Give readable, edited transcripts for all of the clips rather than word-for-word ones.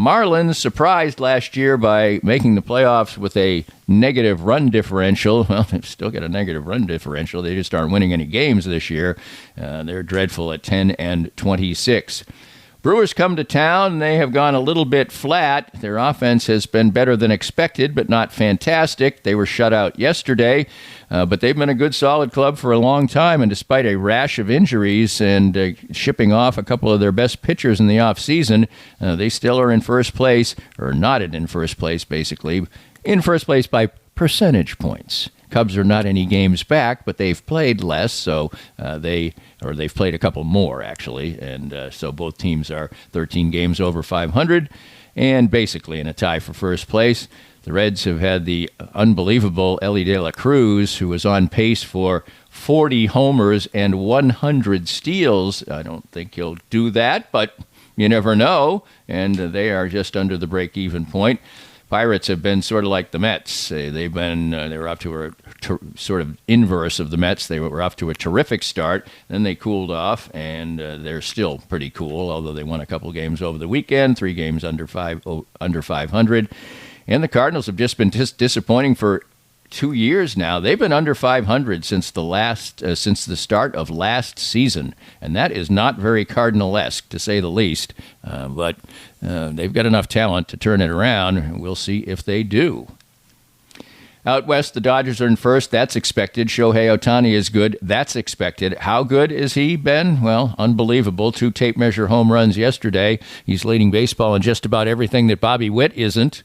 Marlins surprised last year by making the playoffs with a negative run differential. Well, they've still got a negative run differential. They just aren't winning any games this year. They're dreadful at 10-26. Brewers come to town. They have gone a little bit flat. Their offense has been better than expected, but not fantastic. They were shut out yesterday, but they've been a good, solid club for a long time. And despite a rash of injuries and shipping off a couple of their best pitchers in the offseason, they still are in first place, or not in first place, basically. In first place by percentage points. Cubs are not any games back, but they've played less, so they've played a couple more, actually, and so both teams are 13 games over 500, and basically in a tie for first place. The Reds have had the unbelievable Elly De La Cruz, who was on pace for 40 homers and 100 steals. I don't think he'll do that, but you never know, and they are just under the break-even point. Pirates have been sort of like the Mets. They were off to a sort of inverse of the Mets. They were off to a terrific start. Then they cooled off, and they're still pretty cool, although they won a couple games over the weekend, 3 games under 500. And the Cardinals have just been disappointing for 2 years now. They've been under 500 since the start of last season, and that is not very Cardinal-esque, to say the least. But they've got enough talent to turn it around, and we'll see if they do. Out west, the Dodgers are in first. That's expected. Shohei Ohtani is good. That's expected. How good is he, Ben? Well, unbelievable. 2 tape measure home runs yesterday. He's leading baseball in just about everything that Bobby Witt isn't.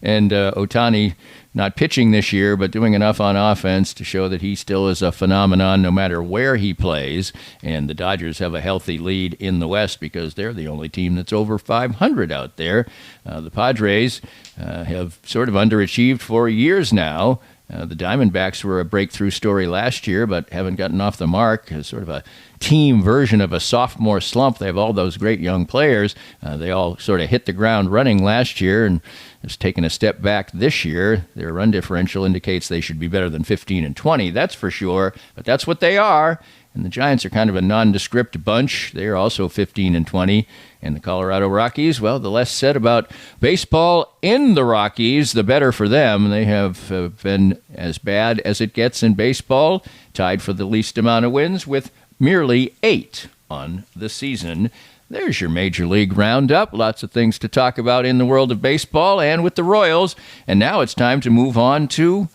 And Ohtani not pitching this year, but doing enough on offense to show that he still is a phenomenon no matter where he plays. And the Dodgers have a healthy lead in the West because they're the only team that's over 500 out there. The Padres have sort of underachieved for years now. The Diamondbacks were a breakthrough story last year, but haven't gotten off the mark. Sort of a team version of a sophomore slump. They have all those great young players. They all sort of hit the ground running last year and has taken a step back this year. Their run differential indicates they should be better than 15-20, that's for sure, but that's what they are. And the Giants are kind of a nondescript bunch. They're also 15-20. And the Colorado Rockies, well, the less said about baseball in the Rockies, the better for them. They have been as bad as it gets in baseball, tied for the least amount of wins with merely 8 on the season. There's your Major League Roundup. Lots of things to talk about in the world of baseball and with the Royals. And now it's time to move on to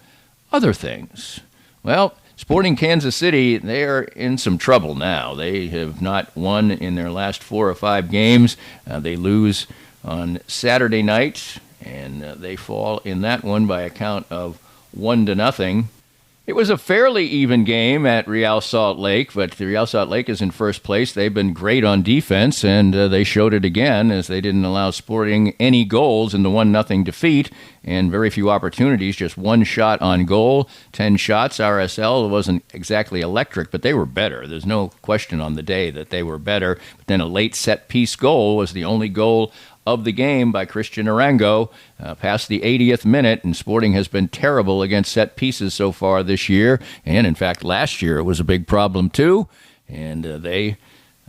other things. Well, Sporting Kansas City, they are in some trouble now. They have not won in their last 4 or 5 games. They lose on Saturday night, and they fall in that one by a count of 1-0. It was a fairly even game at Real Salt Lake, but the Real Salt Lake is in first place. They've been great on defense, and they showed it again as they didn't allow Sporting any goals in the 1-0 defeat, and very few opportunities, just 1 shot on goal, 10 shots. RSL wasn't exactly electric, but they were better. There's no question on the day that they were better. But then a late set-piece goal was the only goal of the game by Christian Arango past the 80th minute, and Sporting has been terrible against set pieces so far this year, and in fact last year it was a big problem too, and they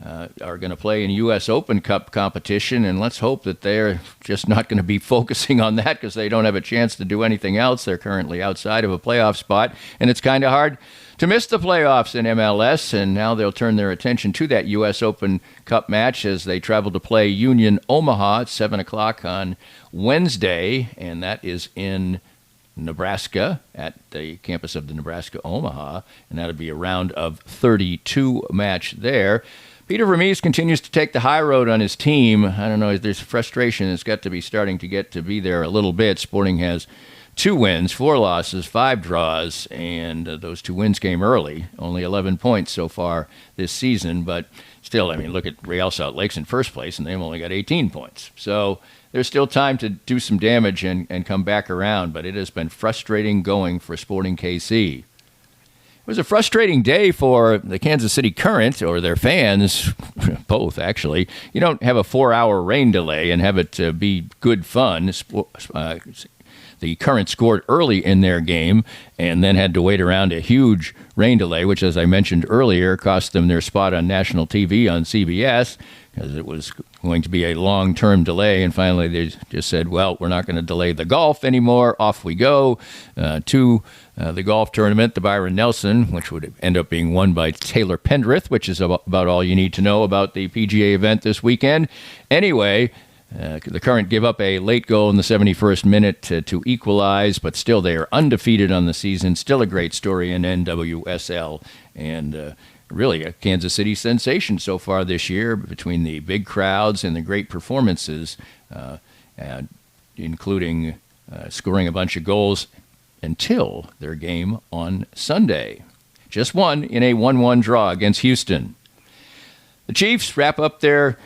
are going to play in U.S. Open Cup competition, and let's hope that they're just not going to be focusing on that because they don't have a chance to do anything else. They're currently outside of a playoff spot, and it's kind of hard to miss the playoffs in MLS, and now they'll turn their attention to that U.S. Open Cup match as they travel to play Union Omaha at 7 o'clock on Wednesday, and that is in Nebraska at the campus of the Nebraska Omaha, and that'll be a round of 32 match there. Peter Vermees continues to take the high road on his team. I don't know, there's frustration that's got to be starting to get to be there a little bit. Sporting has 2 wins, 4 losses, 5 draws, and those 2 wins came early. Only 11 points so far this season, but still, I mean, look at Real Salt Lake's in first place, and they've only got 18 points. So there's still time to do some damage and come back around, but it has been frustrating going for Sporting KC. It was a frustrating day for the Kansas City Current, or their fans, both actually. You don't have a 4-hour rain delay and have it be good fun. the Current scored early in their game and then had to wait around a huge rain delay, which, as I mentioned earlier, cost them their spot on national TV on CBS because it was going to be a long-term delay. And finally, they just said, well, we're not going to delay the golf anymore. Off we go to the golf tournament, the Byron Nelson, which would end up being won by Taylor Pendrith, which is about all you need to know about the PGA event this weekend. Anyway, the Current give up a late goal in the 71st minute to equalize, but still they are undefeated on the season. Still a great story in NWSL, and really a Kansas City sensation so far this year between the big crowds and the great performances, including scoring a bunch of goals until their game on Sunday. Just one in a 1-1 draw against Houston. The Chiefs wrap up their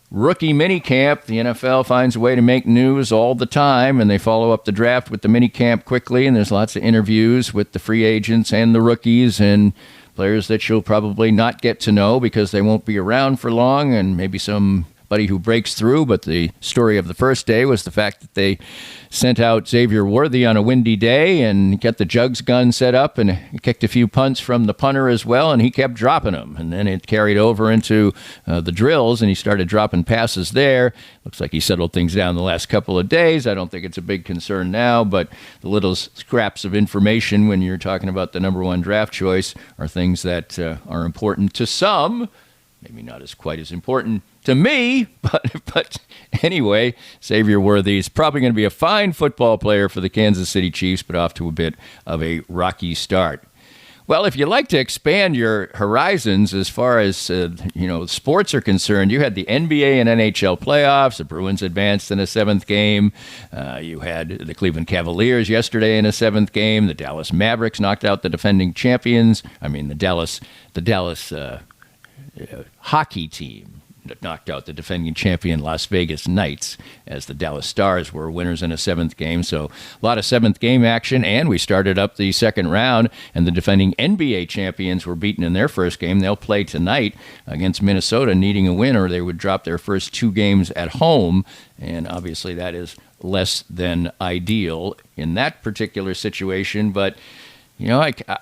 rookie minicamp. The NFL finds a way to make news all the time, and they follow up the draft with the minicamp quickly, and there's lots of interviews with the free agents and the rookies and players that you'll probably not get to know because they won't be around for long, and maybe somebody who breaks through. But the story of the first day was the fact that they sent out Xavier Worthy on a windy day and got the jugs gun set up and kicked a few punts from the punter as well, and he kept dropping them. And then it carried over into the drills, and he started dropping passes there. Looks like he settled things down the last couple of days. I don't think it's a big concern now, but the little scraps of information when you're talking about the number one draft choice are things that are important to some, maybe not as quite as important to me, but anyway, Xavier Worthy is probably going to be a fine football player for the Kansas City Chiefs, but off to a bit of a rocky start. Well, if you like to expand your horizons as far as sports are concerned, you had the NBA and NHL playoffs. The Bruins advanced in a seventh game. You had the Cleveland Cavaliers yesterday in a seventh game. The Dallas Mavericks knocked out the defending champions. The Dallas hockey team that knocked out the defending champion Las Vegas Knights, as the Dallas Stars were winners in a seventh game. So a lot of seventh game action, and we started up the second round, and the defending NBA champions were beaten in their first game. They'll play tonight against Minnesota, needing a win, or they would drop their first two games at home, and obviously that is less than ideal in that particular situation. But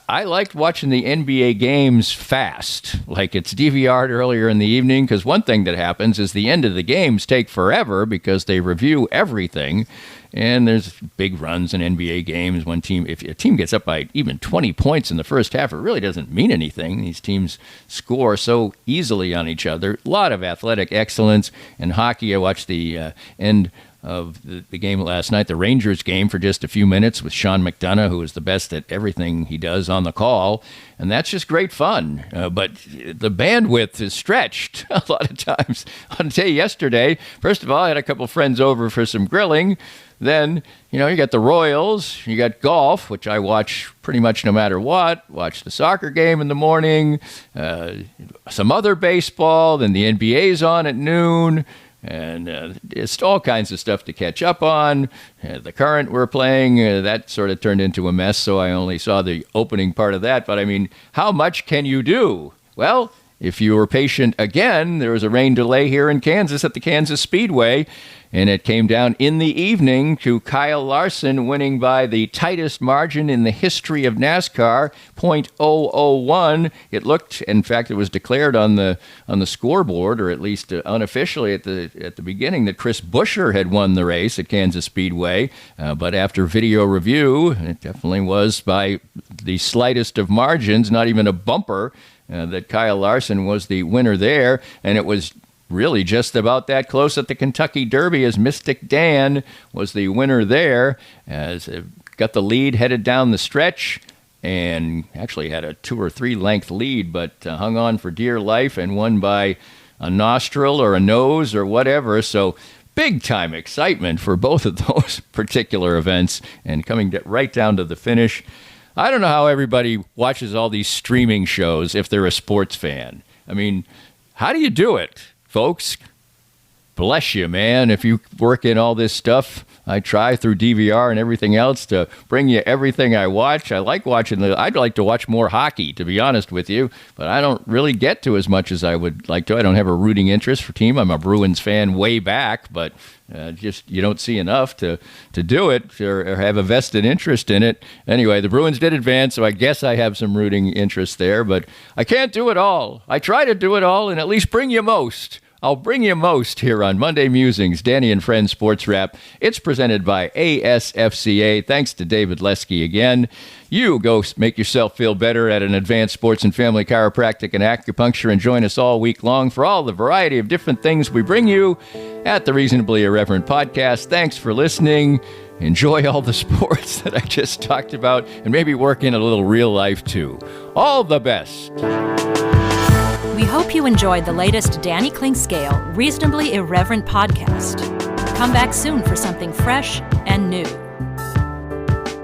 I liked watching the NBA games fast, like it's DVR'd earlier in the evening, because one thing that happens is the end of the games take forever because they review everything, and there's big runs in NBA games. If a team gets up by even 20 points in the first half, it really doesn't mean anything. These teams score so easily on each other. A lot of athletic excellence. In hockey, I watched the end of the game last night, the Rangers game, for just a few minutes with Sean McDonough, who is the best at everything he does on the call. And that's just great fun. But the bandwidth is stretched a lot of times. I'll tell you, yesterday, first of all, I had a couple friends over for some grilling. Then, you got the Royals, you got golf, which I watch pretty much no matter what. Watch the soccer game in the morning, some other baseball, then the NBA's on at noon. And it's all kinds of stuff to catch up on. The Current we're playing, that sort of turned into a mess, so I only saw the opening part of that. But, how much can you do? Well, if you were patient again, there was a rain delay here in Kansas at the Kansas Speedway, and it came down in the evening to Kyle Larson winning by the tightest margin in the history of NASCAR, .001. It looked, in fact, it was declared on the scoreboard, or at least unofficially at the beginning, that Chris Buescher had won the race at Kansas Speedway. But after video review, it definitely was by the slightest of margins, not even a bumper, that Kyle Larson was the winner there. And it was really just about that close at the Kentucky Derby, as Mystic Dan was the winner there, as it got the lead headed down the stretch, and actually had a 2 or 3 length lead, but hung on for dear life and won by a nostril or a nose or whatever. So big time excitement for both of those particular events, and coming right down to the finish. I don't know how everybody watches all these streaming shows if they're a sports fan. How do you do it, folks? Bless you, man. If you work in all this stuff I try through DVR and everything else to bring you everything I watch. I like watching I'd like to watch more hockey, to be honest with you, but I don't really get to as much as I would like to. I don't have a rooting interest for team. I'm a Bruins fan way back, but just you don't see enough to do it or have a vested interest in it. Anyway, the Bruins did advance, so I guess I have some rooting interest there, but I can't do it all. I try to do it all and at least bring you most. I'll bring you most here on Monday Musings, Danny and Friends Sports Wrap. It's presented by ASFCA. Thanks to David Lesky again. You go make yourself feel better at an advanced sports and family chiropractic and acupuncture, and join us all week long for all the variety of different things we bring you at the Reasonably Irreverent Podcast. Thanks for listening. Enjoy all the sports that I just talked about, and maybe work in a little real life too. All the best. We hope you enjoyed the latest Danny Klingscale Reasonably Irreverent podcast. Come back soon for something fresh and new.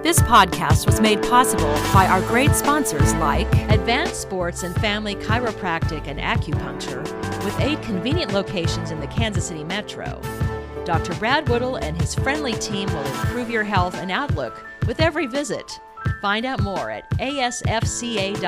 This podcast was made possible by our great sponsors like Advanced Sports and Family Chiropractic and Acupuncture, with 8 convenient locations in the Kansas City metro. Dr. Brad Woodall and his friendly team will improve your health and outlook with every visit. Find out more at asfca.com/Danny.